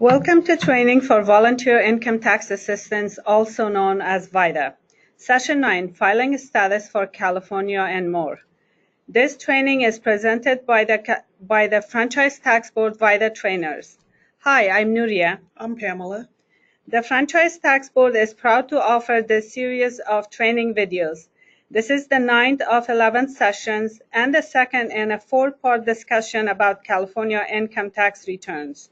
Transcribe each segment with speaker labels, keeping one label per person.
Speaker 1: Welcome to training for volunteer income tax assistance, also known as VITA. Session 9, Filing Status for California and More. This training is presented by the Franchise Tax Board VITA trainers. Hi, I'm Nuria.
Speaker 2: I'm Pamela.
Speaker 1: The Franchise Tax Board is proud to offer this series of training videos. This is the 9th of 11 sessions and the second in a 4-part discussion about California income tax returns.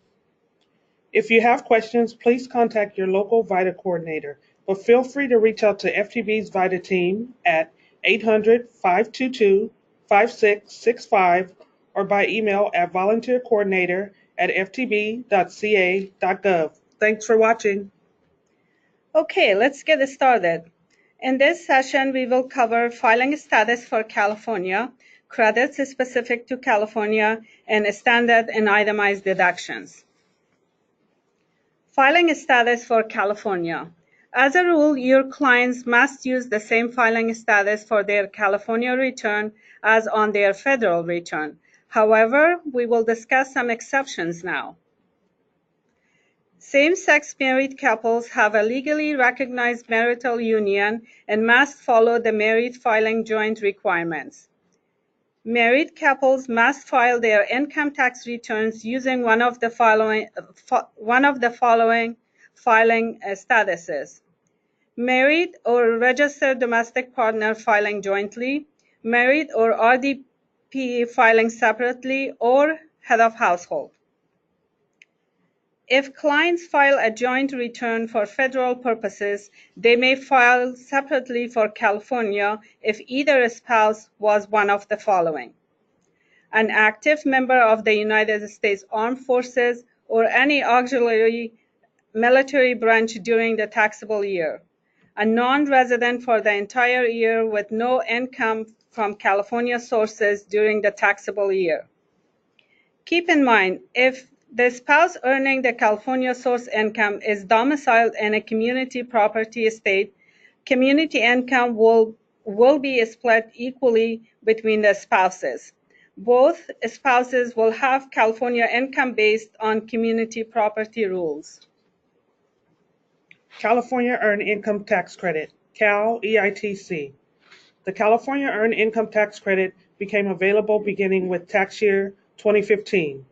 Speaker 2: If you have questions, please contact your local VITA coordinator, but feel free to reach out to FTB's VITA team at 800-522-5665 or by email at volunteercoordinator@ftb.ca.gov. Thanks for watching.
Speaker 1: Okay, let's get started. In this session, we will cover filing status for California, credits specific to California, and standard and itemized deductions. Filing status for California. As a rule, your clients must use the same filing status for their California return as on their federal return. However, we will discuss some exceptions now. Same-sex married couples have a legally recognized marital union and must follow the married filing joint requirements. Married couples must file their income tax returns using one of the following filing statuses: married or registered domestic partner filing jointly, married or RDP filing separately, or head of household. If clients file a joint return for federal purposes, they may file separately for California if either spouse was one of the following: an active member of the United States Armed Forces or any auxiliary military branch during the taxable year, a non-resident for the entire year with no income from California sources during the taxable year. Keep in mind, if the spouse earning the California source income is domiciled in a community property state, community income will be split equally between the spouses. Both spouses will have California income based on community property rules.
Speaker 2: California Earned Income Tax Credit, Cal EITC. The California Earned Income Tax Credit became available beginning with tax year 2015.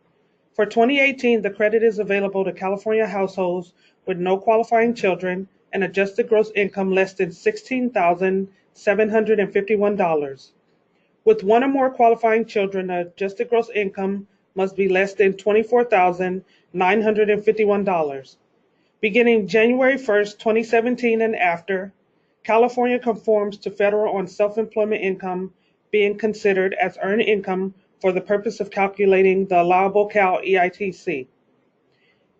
Speaker 2: For 2018, the credit is available to California households with no qualifying children and adjusted gross income less than $16,751. With one or more qualifying children, the adjusted gross income must be less than $24,951. Beginning January 1st, 2017 and after, California conforms to federal on self-employment income being considered as earned income for the purpose of calculating the allowable Cal EITC.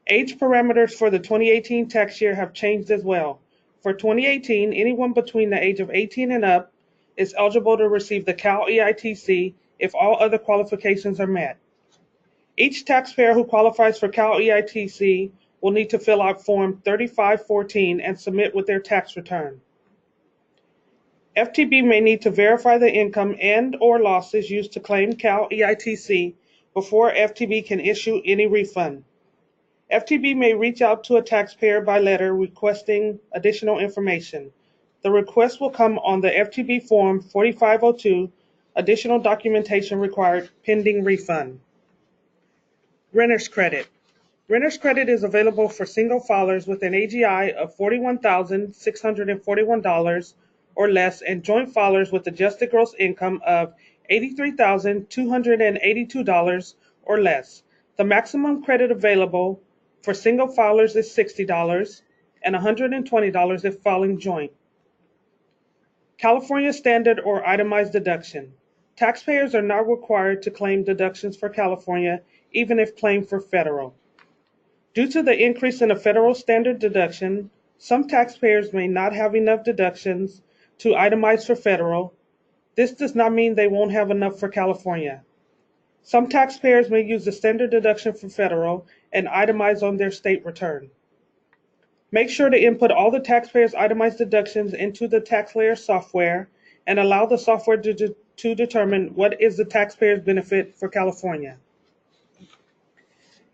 Speaker 2: Age parameters for the 2018 tax year have changed as well. For 2018, anyone between the age of 18 and up is eligible to receive the Cal EITC if all other qualifications are met. Each taxpayer who qualifies for Cal EITC will need to fill out Form 3514 and submit with their tax return. FTB may need to verify the income and/or losses used to claim Cal EITC before FTB can issue any refund. FTB may reach out to a taxpayer by letter requesting additional information. The request will come on the FTB Form 4502, additional documentation required pending refund. Renter's Credit. Renter's Credit is available for single filers with an AGI of $41,641 or less and joint filers with adjusted gross income of $83,282 or less. The maximum credit available for single filers is $60 and $120 if filing joint. California Standard or Itemized Deduction. Taxpayers are not required to claim deductions for California, even if claimed for federal. Due to the increase in the federal standard deduction, some taxpayers may not have enough deductions to itemize for federal. This does not mean they won't have enough for California. Some taxpayers may use the standard deduction for federal and itemize on their state return. Make sure to input all the taxpayers' itemized deductions into the TaxLayer software and allow the software to determine what is the taxpayer's benefit for California.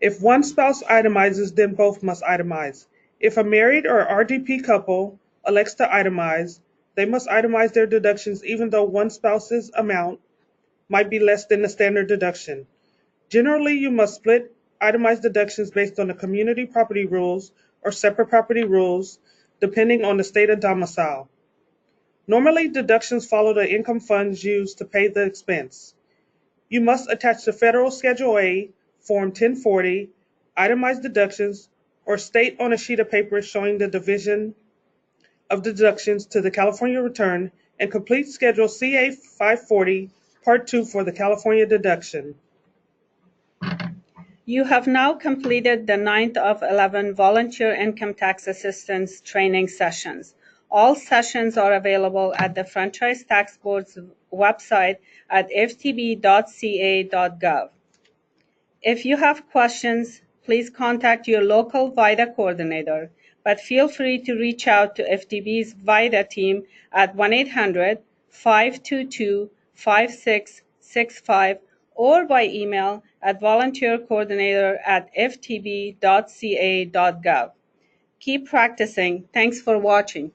Speaker 2: If one spouse itemizes, then both must itemize. If a married or RDP couple elects to itemize, they must itemize their deductions even though one spouse's amount might be less than the standard deduction. Generally, you must split itemized deductions based on the community property rules or separate property rules, depending on the state of domicile. Normally, deductions follow the income funds used to pay the expense. You must attach the Federal Schedule A, Form 1040, itemized deductions, or state on a sheet of paper showing the division of deductions to the California return and complete Schedule CA 540, Part 2 for the California deduction.
Speaker 1: You have now completed the 9th of 11 Volunteer Income Tax Assistance training sessions. All sessions are available at the Franchise Tax Board's website at ftb.ca.gov. If you have questions, please contact your local VITA coordinator, but feel free to reach out to FTB's VITA team at 1-800-522-5665 or by email at volunteercoordinator@ftb.ca.gov. Keep practicing. Thanks for watching.